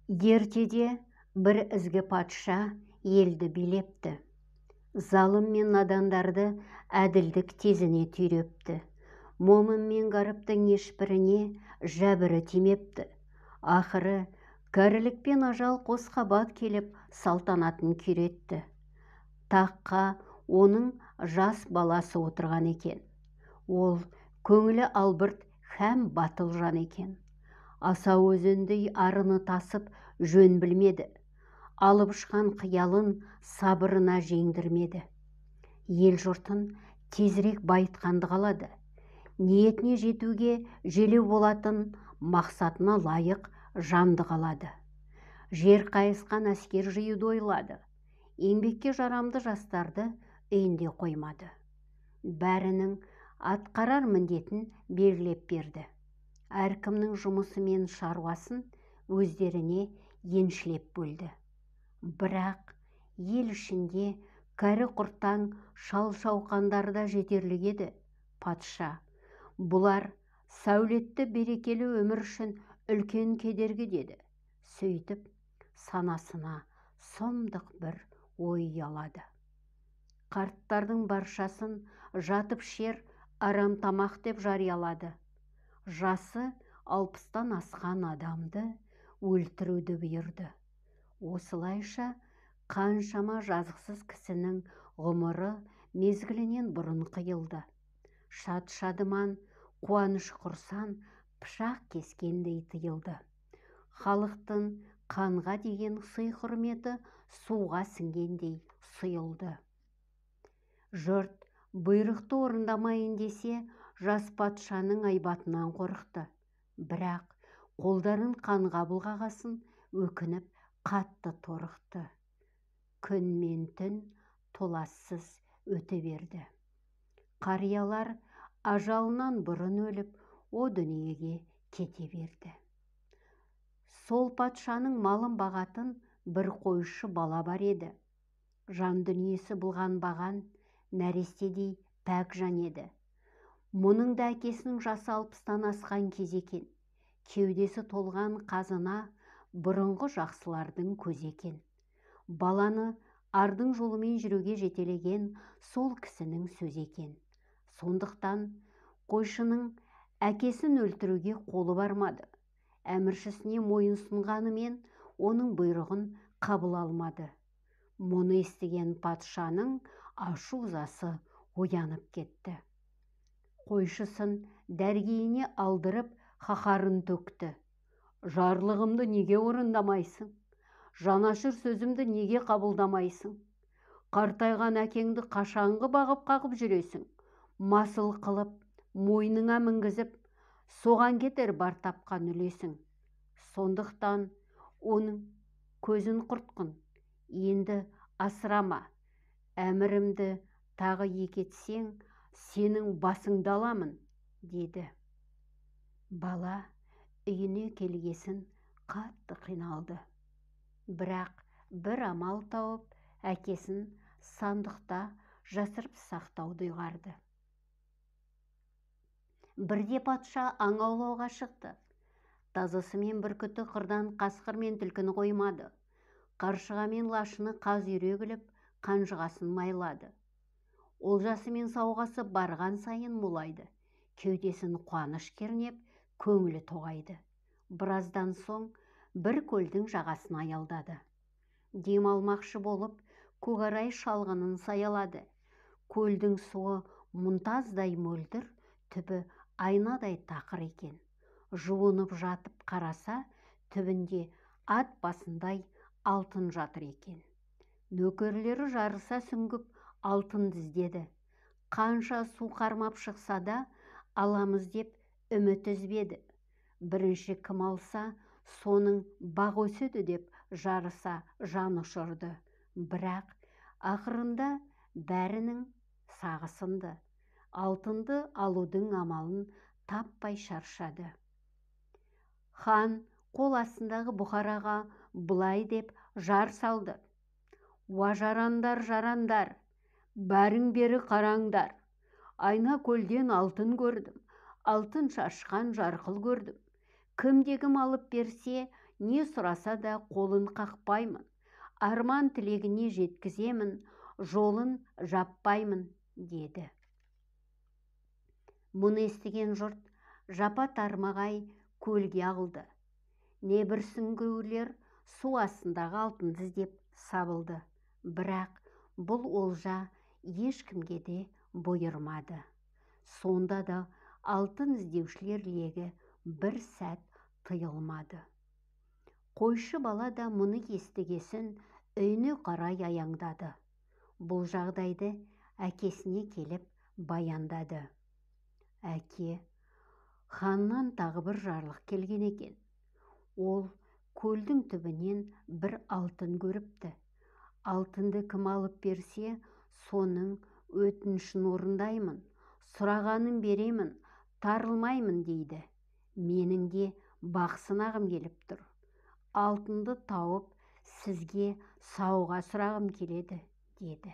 Ертеде бір ізгі патша елді билепті. Залым мен надандарды әділдік тезіне түйрепті. Момын мен ғаріптің ешбіріне жәбірі тимепті. Ақыры кәрілік пен ажал қосқабат келіп салтанатын күйретті. Таққа оның жас баласы отырған екен. Ол көңілі албырт һәм батыл жан екен. Аса өзіндей арыны тасып жөн білмеді. Алып ұшқан қиялын сабырына жеңдірмеді. Ел жұртын тезірек байытқанды қалады. Ниетіне жетуге желеу болатын мақсатына лайық жанды қалады. Жер қайысқан әскер жиюды ойлады. Еңбекке жарамды жастарды үйінде қоймады. Бәрінің атқарар міндетін белгілеп берді. Әркімнің жұмысы мен шаруасын өздеріне еншілеп бөлді. Бірақ ел ішінде кәрі құрттан шал-шауқандар да жетерлік еді. Патша, бұлар сәулетті берекелі өмір үшін үлкен кедергі деді. Сөйтіп, санасына сұмдық бір ой ұялады. Қарттардың баршасын жатып шер, арам тамақ деп жариялады. Жасы 60-тан асқан адамды өлтіруді бұйырды. Осылайша қаншама жазықсыз кісінің ғұмыры мезгілінен бұрын қиылды. Шат-шадыман, қуаныш құрсан пышақ кескендей тыйылды. Халықтың қанға деген сый-құрметі суға сіңгендей сұйылды. Жұрт бұйрықты орындамайын десе, жас патшаның айбатынан қорықты. Бірақ қолдарын қанға бұлғағасын өкініп қатты торықты. Күн мен түн толассыз өте берді. Қариялар ажалынан бұрын өліп, о дүниеге кете берді. Сол патшаның малын бағатын бір қойшы бала бар еді. Жан дүниесі бұлған баған нәрестедей пәк жан еді. Мұның да әкесінің жасы 60-тан асқан кез екен. Кеудесі толған қазына бұрынғы жақсылардың көзі екен. Баланы ардың жолымен жүруге жетелеген сол кісінің сөзі екен. Сондықтан қойшының әкесін өлтіруге қолы бармады. Әміршісіне мойын сұнғанымен оның бұйрығын қабыл алмады. Мұны естіген патшаның ашу-ызасы оянып кетті. Қойшысын дәргейіне алдырып қаһарын төкті. Жарлығымды неге орындамайсың? Жанашыр сөзімді неге қабылдамайсың? Қартайған әкеңді қашанғы бағып қағып жүресің? Масыл қылып, мойныңа мінгізіп, соған кетер бар тапқан үлесің. Сондықтан оның көзін құртқын, енді асырама. Әмірімді тағы екетсең, сенің басыңды аламын, деді. Бала үйіне келгесін қатты қиналды. Бірақ бір амал тауып, әкесін сандықта жасырып сақтауды ұйғарды. Бірде патша аң аулауға шықты. Тазысы мен бүркіті қырдан қасқыр мен түлкіні қоймады. Қаршыға мен лашыны қаз үйрегіліп, қанжығасын майлады. Олжасы мен сауғасы барған сайын молайды. Кеудесін қуаныш кернеп, көңілі тоғайды. Біраздан соң бір көлдің жағасын аялдады. Дем алмақшы болып, көкарай шалғынын саялады. Көлдің суы мұнтаздай мөлдір, түбі айнадай тақыр екен. Жуынып жатып қараса, түбінде ат басындай алтын жатыр екен. Нөкерлері жарыса сүңгіп, алтын іздеді. Қанша су қармап шықса да, аламыз деп үміт үзбеді. Бірінші кім алса, соның бақ өседі деп жарыса жан ұшырды. Бірақ ақырында бәрінің сағы сынды. Алтынды алудың амалын таппай шаршады. Хан қол астындағы бұқараға бұлай деп жар салды. Уа жарандар, бәрің бері қараңдар. Айна көлден алтын көрдім, алтын шашқан жарқыл көрдім. Кімде-кім алып берсе, не сұраса да қолын қақпаймын, арман тілегіне жеткіземін, жолын жаппаймын, деді. Мұны естіген жұрт жапа-тармағай көлге ағылды. Небір сүңгуірлер су астындағы алтынды іздеп сабылды. Бірақ бұл олжа ешкімге де бұйырмады. Сонда да алтын іздеушілер легі бір сәт тыйылмады. Қойшы бала да мұны естігесін үйіне қарай аяңдады. Бұл жағдайды әкесіне келіп баяндады. Әке, ханнан тағы бір жарлық келген екен. Ол көлдің түбінен бір алтын көріпті. Алтынды кім алып берсе, соның өтінішін орындаймын, сұрағанын беремін, тарылмаймын дейді. Менің де бақ сынағым келіп тұр. Алтынды тауып, сізге сауға сұрағым келеді, деді.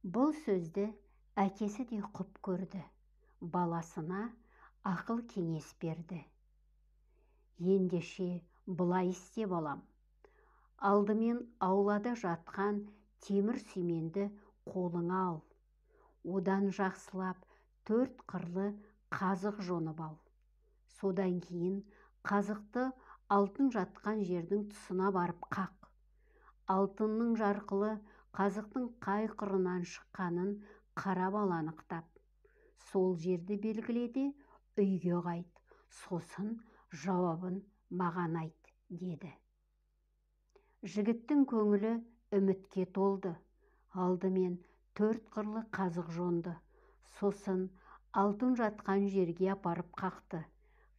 Бұл сөзді әкесі де құп көрді. Баласына ақыл кеңес берді. Ендеше былай істе балам. Алдымен аулада жатқан темір сүйменді қолыңа ал. Одан жақсылап 4 қырлы қазық жонып ал. Содан кейін қазықты алтын жатқан жердің тұсына барып қақ. Алтынның жарқылы қазықтың қай қырынан шыққанын қарап ал анықтап. Сол жерді белгіледе, үйге қайт, сосын жауабын маған айт, деді. Жігіттің көңілі үмітке толды. Алдымен 4 қырлы қазық жонды. Сосын алтын жатқан жерге апарып қақты.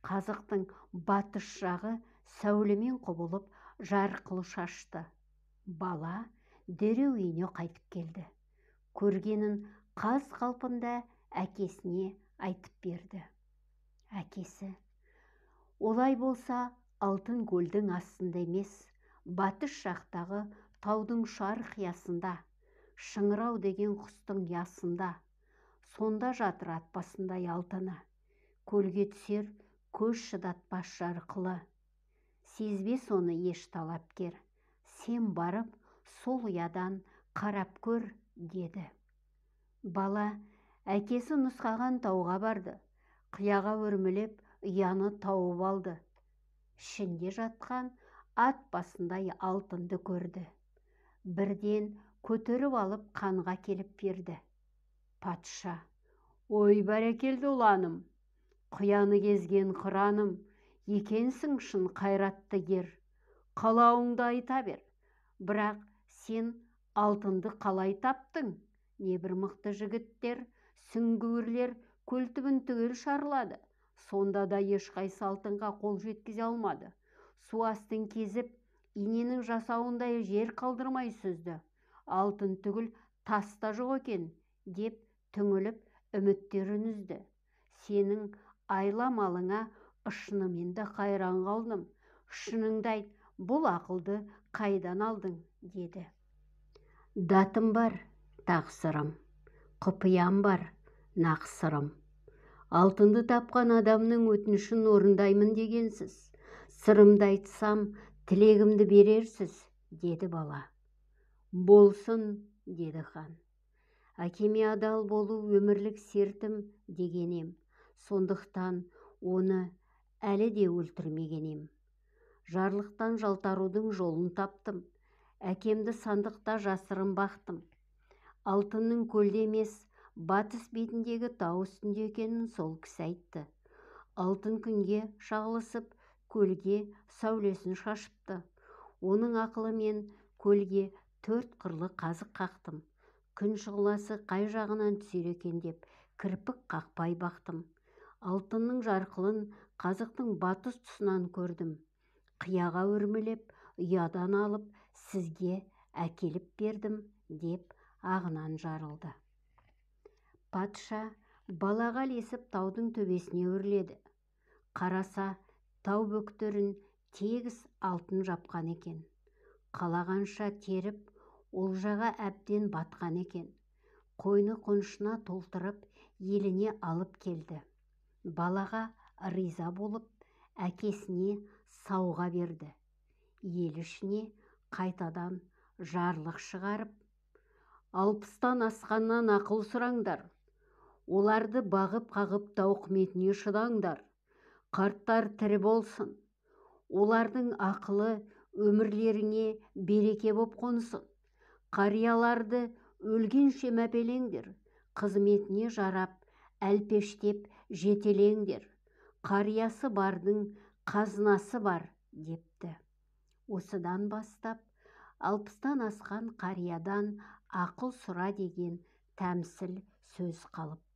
Қазықтың батыс жағы сәулемен құбылып жарқыл шашты. Бала дереу үйіне қайтып келді. Көргенін қаз қалпында әкесіне айтып берді. Әкесі, олай болса алтын көлдің астында емес, батыс жақтағы таудың шар қиясында, шыңырау деген құстың ясында, сонда жатыр ат басындай алтыны. Көлге түсер көз шыдатпас жарқылы. Сезбес оны еш талапкер. Сен барып сол ұядан қарап көр, деді. Бала әкесі нұсқаған тауға барды. Қияға өрмелеп ұяны тауып алды. Ішінде жатқан ат басындай алтынды көрді. Бірден көтеріп алып қанға келіп берді. Патша, ой бәрекелді ұланым, қияны кезген қыраным, екенсің шын қайратты кер. Қалауыңды айта бер. Бірақ сен алтынды қалай таптың? Небір мықты жігіттер, сүңгуірлер көлтүбін түгел шарлады. Сонда да ешқайсы алтынға қол жеткізе алмады. Су астын кезіп, иненің жасауындай жер қалдырмай сүзді. Алтын түгіл таста жоқ екен, деп түңіліп үміттерін үзді. Сенің айламалыңа шынымен де қайран қалдым. Шыныңды айт, бұл ақылды қайдан алдың, деді. Датым бар, тақсырым, құпиям бар, нақсырым. Алтынды тапқан адамның өтінішін орындаймын дегенсіз. Сырымды айтсам, тілегімді берерсіз, деді бала. Болсын, деді хан. Әкеме адал болу өмірлік сертім дегенем. Сондықтан оны әлі де өлтірмегенем. Жарлықтан жалтарудың жолын таптым. Әкемді сандықта жасырын бақтым. Алтынның көлде емес, батыс бетіндегі тау үстінде екенін сол кісі айтты. Алтын күнге шағылысып, көлге сәулесін шашыпты. Оның ақылымен көлге 4 қырлы қазық қақтым. Күн шығыласы қай жағынан түсер екен деп кірпік қақпай бақтым. Алтынның жарқылын қазықтың батыс тұсынан көрдім. Қияға өрмелеп, ұядан алып, сізге әкеліп бердім, деп ағынан жарылды. Патша балаға ілесіп таудың төбесіне өрледі. Қараса, тау бөктерін тегіс алтын жапқан екен. Қалағанша теріп, олжаға әбден батқан екен. Қойны қонышына толтырып, еліне алып келді. Балаға риза болып, әкесіне сауға берді. Ел ішіне қайтадан жарлық шығарып, 60-тан асқаннан ақыл сұраңдар, оларды бағып-қағып тауқыметіне шыдаңдар, қарттар тірі болсын, олардың ақылы өмірлеріңе береке боп қонсын, қарияларды өлгенше мәпелеңдер, қызметіне жарап әлпештеп жетелеңдер, қариясы бардың қазынасы бар, депті. Осыдан бастап 60-тан асқан қариядан ақыл сұра деген тәмсіл сөз қалып